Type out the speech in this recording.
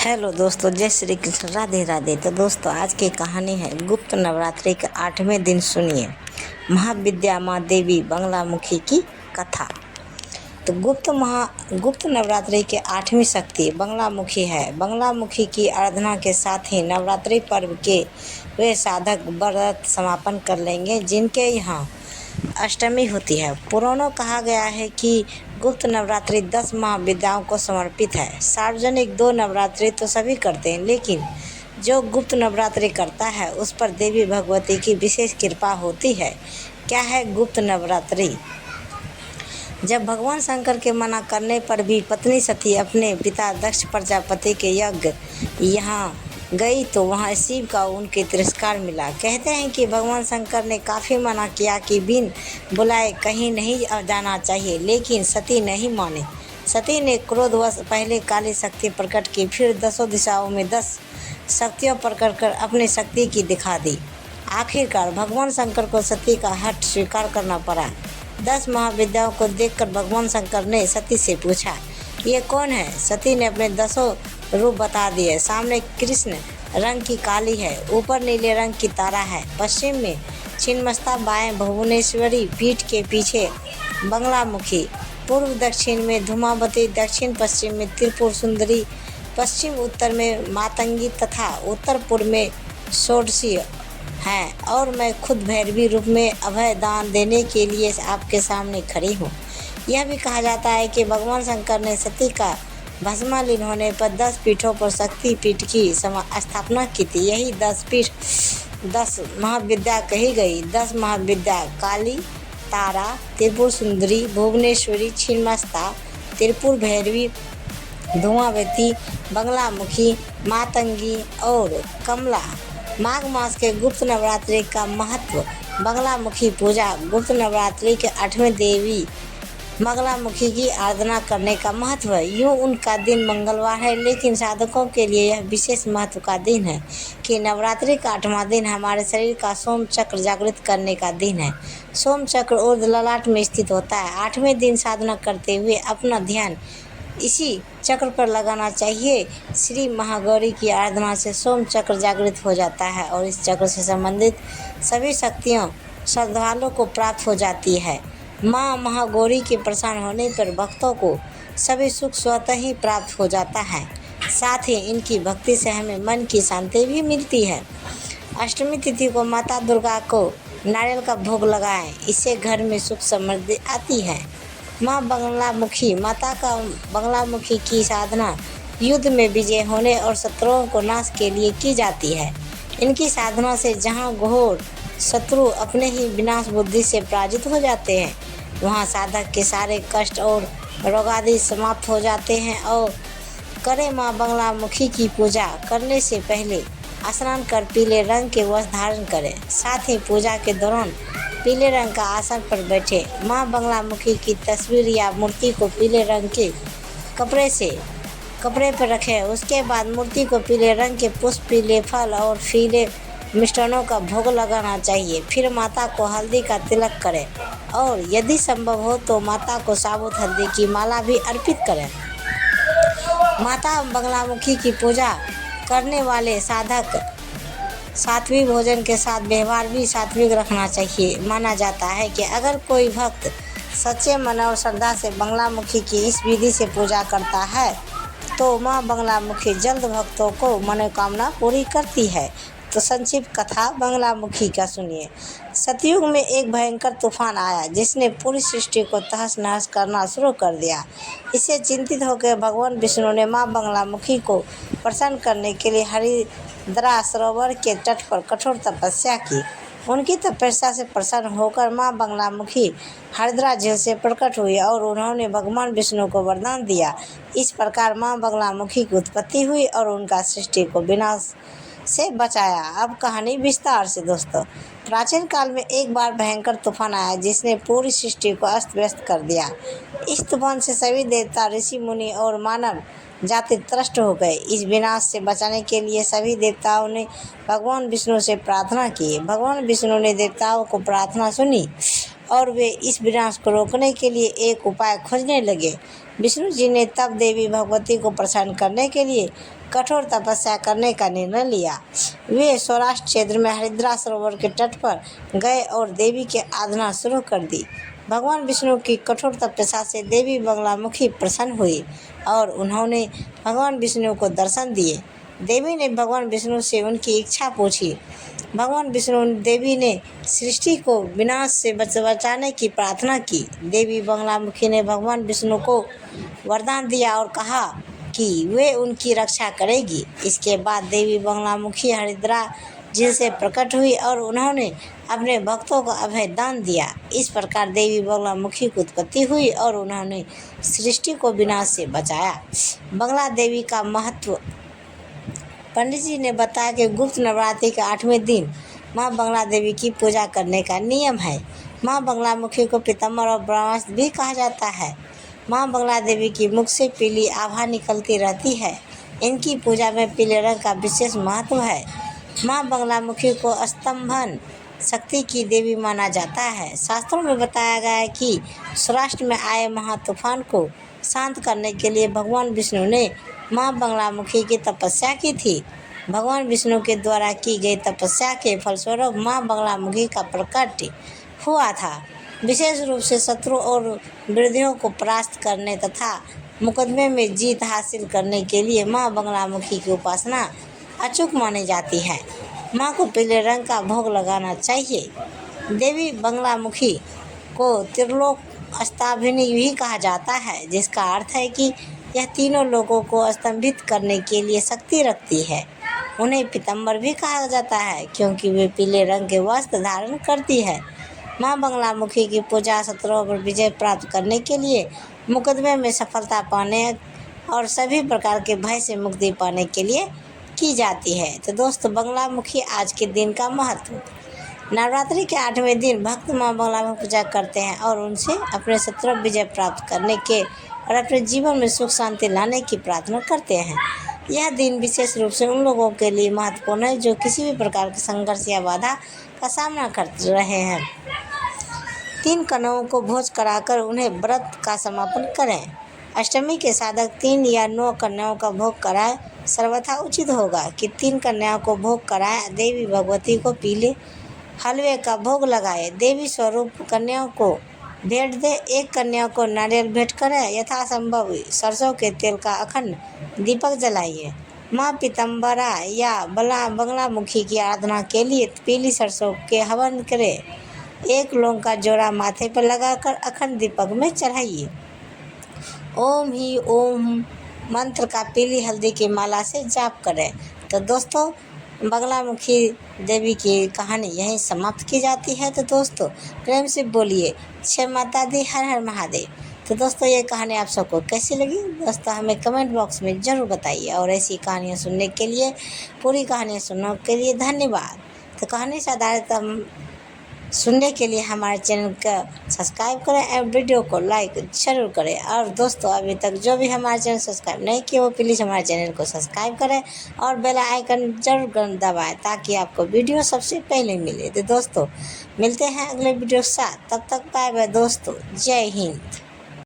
Hello दोस्तों, जय श्री कृष्ण, राधे राधे। तो दोस्तों, आज की कहानी है गुप्त नवरात्रि के 8वें दिन। सुनिए महाविद्या माँ देवी बंगलामुखी की कथा। तो गुप्त नवरात्रि के 8वीं शक्ति बंगलामुखी है। बंगलामुखी की आराधना के साथ ही नवरात्रि पर्व के वे साधक व्रत समापन कर लेंगे जिनके यहाँ अष्टमी होती है। पुराणों कहा गया है कि गुप्त नवरात्रि 10 महाविद्याओं को समर्पित है। सार्वजनिक 2 नवरात्रि तो सभी करते हैं, लेकिन जो गुप्त नवरात्रि करता है उस पर देवी भगवती की विशेष कृपा होती है। क्या है गुप्त नवरात्रि? जब भगवान शंकर के मना करने पर भी पत्नी सती अपने पिता दक्ष प्रजापति के यज्ञ यहाँ गई तो वहाँ शिव का उनके तिरस्कार मिला। कहते हैं कि भगवान शंकर ने काफ़ी मना किया कि बिन बुलाए कहीं नहीं जाना चाहिए, लेकिन सती नहीं माने। सती ने क्रोधवश पहले काली शक्ति प्रकट की, फिर 10 दिशाओं में 10 शक्तियों प्रकट कर अपनी शक्ति की दिखा दी। आखिरकार भगवान शंकर को सती का हठ स्वीकार करना पड़ा। 10 महाविद्याओं को देखकर भगवान शंकर ने सती से पूछा, ये कौन है? सती ने अपने 10 रूप बता दिए। सामने कृष्ण रंग की काली है, ऊपर नीले रंग की तारा है, पश्चिम में छिन्नमस्ता, बाएं भुवनेश्वरी, पीठ के पीछे बंगलामुखी, पूर्व दक्षिण में धूमावती, दक्षिण पश्चिम में त्रिपुर सुंदरी, पश्चिम उत्तर में मातंगी तथा उत्तर पूर्व में षोडशी हैं, और मैं खुद भैरवी रूप में अभय दान देने के लिए आपके सामने खड़ी हूँ। यह भी कहा जाता है कि भगवान शंकर ने सती का भस्मालीन होने पर 10 पीठों पर शक्ति पीठ की स्थापना की थी। यही 10 पीठ 10 महाविद्या कही गई। 10 महाविद्या काली, तारा, त्रिपुर सुंदरी, भुवनेश्वरी, छिन्नमस्ता, त्रिपुर भैरवी, धूमावती, बंगलामुखी, मातंगी और कमला। माघ मास के गुप्त नवरात्रि का महत्व। बंगलामुखी पूजा। गुप्त नवरात्रि के 8वें देवी बंगलामुखी की आराधना करने का महत्व है। यूँ उनका दिन मंगलवार है, लेकिन साधकों के लिए यह विशेष महत्व का दिन है कि नवरात्रि का 8वां दिन हमारे शरीर का सोम चक्र जागृत करने का दिन है। सोम चक्र ऊर्ध्व ललाट में स्थित होता है। 8वें दिन साधना करते हुए अपना ध्यान इसी चक्र पर लगाना चाहिए। श्री महागौरी की आराधना से सोम चक्र जागृत हो जाता है और इस चक्र से संबंधित सभी शक्तियाँ श्रद्धालुओं को प्राप्त हो जाती है। माँ महागौरी के प्रसन्न होने पर भक्तों को सभी सुख स्वतः ही प्राप्त हो जाता है। साथ ही इनकी भक्ति से हमें मन की शांति भी मिलती है। अष्टमी तिथि को माता दुर्गा को नारियल का भोग लगाएं, इससे घर में सुख समृद्धि आती है। माँ बंगलामुखी। माता का बंगलामुखी की साधना युद्ध में विजय होने और शत्रुओं को नाश के लिए की जाती है। इनकी साधना से जहाँ घोर शत्रु अपने ही विनाश बुद्धि से पराजित हो जाते हैं, वहाँ साधक के सारे कष्ट और रोगादि समाप्त हो जाते हैं। और करें माँ बंगलामुखी की पूजा करने से पहले स्नान कर पीले रंग के वस्त्र धारण करें। साथ ही पूजा के दौरान पीले रंग का आसन पर बैठे माँ बंगलामुखी की तस्वीर या मूर्ति को पीले रंग के कपड़े पर रखें। उसके बाद मूर्ति को पीले रंग के पुष्प, पीले फल और पीले मिष्टानों का भोग लगाना चाहिए। फिर माता को हल्दी का तिलक करें और यदि संभव हो तो माता को साबुत हल्दी की माला भी अर्पित करें। माता बंगलामुखी की पूजा करने वाले साधक सात्विक भोजन के साथ व्यवहार भी सात्विक रखना चाहिए। माना जाता है कि अगर कोई भक्त सच्चे मन और श्रद्धा से बंगलामुखी की इस विधि से पूजा करता है तो माँ बंगलामुखी जल्द भक्तों को मनोकामना पूरी करती है। तो संक्षिप्त कथा बंगलामुखी का सुनिए। सतयुग में एक भयंकर तूफान आया जिसने पूरी सृष्टि को तहस नहस करना शुरू कर दिया। इससे चिंतित होकर भगवान विष्णु ने माँ बंगलामुखी को प्रसन्न करने के लिए हरिद्रा सरोवर के तट पर कठोर तपस्या की। उनकी तपस्या से प्रसन्न होकर माँ बंगलामुखी हरिद्रा झील से प्रकट हुई और उन्होंने भगवान विष्णु को वरदान दिया। इस प्रकार माँ बंगलामुखी की उत्पत्ति हुई और उनका सृष्टि को विनाश से बचाया। अब कहानी विस्तार से। दोस्तों, प्राचीन काल में एक बार भयंकर तूफान आया जिसने पूरी सृष्टि को अस्त व्यस्त कर दिया। इस तूफान से सभी देवता, ऋषि मुनि और मानव जाति त्रस्त हो गए। इस विनाश से बचाने के लिए सभी देवताओं ने भगवान विष्णु से प्रार्थना की। भगवान विष्णु ने देवताओं को प्रार्थना सुनी और वे इस विनाश को रोकने के लिए एक उपाय खोजने लगे। विष्णु जी ने तब देवी भगवती को प्रसन्न करने के लिए कठोर तपस्या करने का निर्णय लिया। वे सौराष्ट्र क्षेत्र में हरिद्रा सरोवर के तट पर गए और देवी की आराधना शुरू कर दी। भगवान विष्णु की कठोर तपस्या से देवी बगलामुखी प्रसन्न हुई और उन्होंने भगवान विष्णु को दर्शन दिए। देवी ने भगवान विष्णु से उनकी इच्छा पूछी। भगवान विष्णु देवी ने सृष्टि को विनाश से बचाने की प्रार्थना की। देवी बगलामुखी ने भगवान विष्णु को वरदान दिया और कहा कि वे उनकी रक्षा करेगी। इसके बाद देवी बगलामुखी हरिद्रा झील से प्रकट हुई और उन्होंने अपने भक्तों को अभय दान दिया। इस प्रकार देवी बगलामुखी की उत्पत्ति हुई और उन्होंने सृष्टि को विनाश से बचाया। बगला देवी का महत्व। पंडित जी ने बताया कि गुप्त नवरात्रि के 8वें दिन माँ बगला देवी की पूजा करने का नियम है। माँ बगलामुखी को पीताम्बर और ब्रह्मास्त्र भी कहा जाता है। माँ बगला देवी की मुख से पीली आभा निकलती रहती है। इनकी पूजा में पीले रंग का विशेष महत्व है। माँ बगलामुखी को स्तंभन शक्ति की देवी माना जाता है। शास्त्रों में बताया गया है कि सौराष्ट्र में आए महातूफान को शांत करने के लिए भगवान विष्णु ने माँ बगलामुखी की तपस्या की थी। भगवान विष्णु के द्वारा की गई तपस्या के फलस्वरूप माँ बगलामुखी का प्रकट हुआ था। विशेष रूप से शत्रु और विरोधियों को परास्त करने तथा मुकदमे में जीत हासिल करने के लिए माँ बगलामुखी की उपासना अचूक मानी जाती है। माँ को पीले रंग का भोग लगाना चाहिए। देवी बगलामुखी को त्रिलोक स्तंभिनी भी कहा जाता है, जिसका अर्थ है कि यह तीनों लोगों को स्तंभित करने के लिए शक्ति रखती है। उन्हें पीताम्बर भी कहा जाता है क्योंकि वे पीले रंग के वस्त्र धारण करती है। माँ बगलामुखी की पूजा शत्रुओं पर विजय प्राप्त करने के लिए, मुकदमे में सफलता पाने और सभी प्रकार के भय से मुक्ति पाने के लिए की जाती है। तो दोस्तों, बगलामुखी आज के दिन का महत्व। नवरात्रि के 8वें दिन भक्त माँ बगलामुखी पूजा करते हैं और उनसे अपने शत्रु विजय प्राप्त करने के और अपने जीवन में सुख शांति लाने की प्रार्थना करते हैं। यह दिन विशेष रूप से उन लोगों के लिए महत्वपूर्ण है जो किसी भी प्रकार के संघर्ष या बाधा का सामना कर रहे हैं। 3 कन्याओं को भोज कराकर उन्हें व्रत का समापन करें। अष्टमी के साधक 3 या 9 कन्याओं का भोग कराएं। सर्वथा उचित होगा कि 3 कन्याओं को भोग कराएं। देवी भगवती को पीले हलवे का भोग लगाए। देवी स्वरूप कन्याओं को भेंट दे। 1 कन्या को नारियल भेंट करें। यथासंभव सरसों के तेल का अखंड दीपक जलाइए। माँ पीताम्बरा या बगलामुखी की आराधना के लिए पीली सरसों के हवन करें। 1 लौंग का जोड़ा माथे पर लगाकर अखंड दीपक में चढ़ाइए। ओम ही ओम मंत्र का पीली हल्दी की माला से जाप करें। तो दोस्तों, बगलामुखी देवी की कहानी यहीं समाप्त की जाती है। तो दोस्तों, प्रेम से बोलिए जय माता दी, हर हर महादेव। तो दोस्तों, ये कहानी आप सबको कैसी लगी दोस्तों, हमें कमेंट बॉक्स में ज़रूर बताइए। और ऐसी कहानियाँ सुनने के लिए, पूरी कहानियाँ सुनने के लिए धन्यवाद। तो कहानी से आधारित सुनने के लिए हमारे चैनल का सब्सक्राइब करें और वीडियो को लाइक ज़रूर करें। और दोस्तों, अभी तक जो भी हमारे चैनल सब्सक्राइब नहीं किया वो प्लीज़ हमारे चैनल को सब्सक्राइब करें और बेल आइकन जरूर दबाएं ताकि आपको वीडियो सबसे पहले मिले। तो दोस्तों, मिलते हैं अगले वीडियो के साथ। तब तक बाय बाय दोस्तों, जय हिंद।